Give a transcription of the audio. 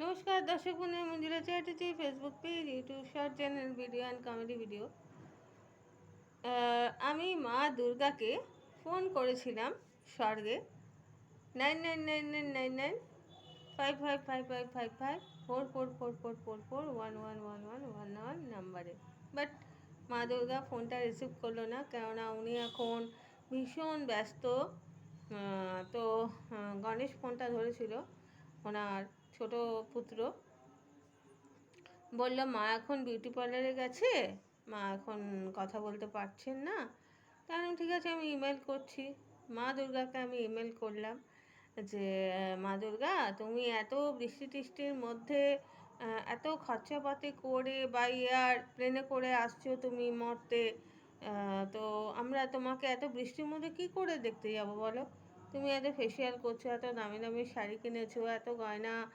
নমস্কার দর্শক বন্ধু, Manjula Chatterjee, Facebook page, YouTube short channel, video and comedy video. আমি মা দুর্গাকে ফোন করেছিলাম স্বর্গে 999999555555444444111111 নাম্বারে। বাট মা দুর্গা ফোনটা রিসিভ করলো না, কেননা উনি এখন ভীষণ ব্যস্ত। তো গণেশ ফোনটা ধরেছিল, ওনার ছোট পুত্র। বলল মা এখন বিউটি পার্লারে গেছে, মা এখন কথা বলতে পারছেন না। তাহলে ঠিক আছে, আমি ইমেল করছি। মা দুর্গাকে আমি ইমেল করলাম যে মা দুর্গা, তুমি এত বৃষ্টি টিষ্টির মধ্যে এত খরচাপাতি করে বা এয়ার প্লেনে করে আসছো তুমি মরতে, তো আমরা তোমাকে এত বৃষ্টির মধ্যে কি করে দেখতে যাবো বলো? তুমি এত ফেসিয়াল করছো, এত দামি দামি শাড়ি কিনেছো, এত গয়না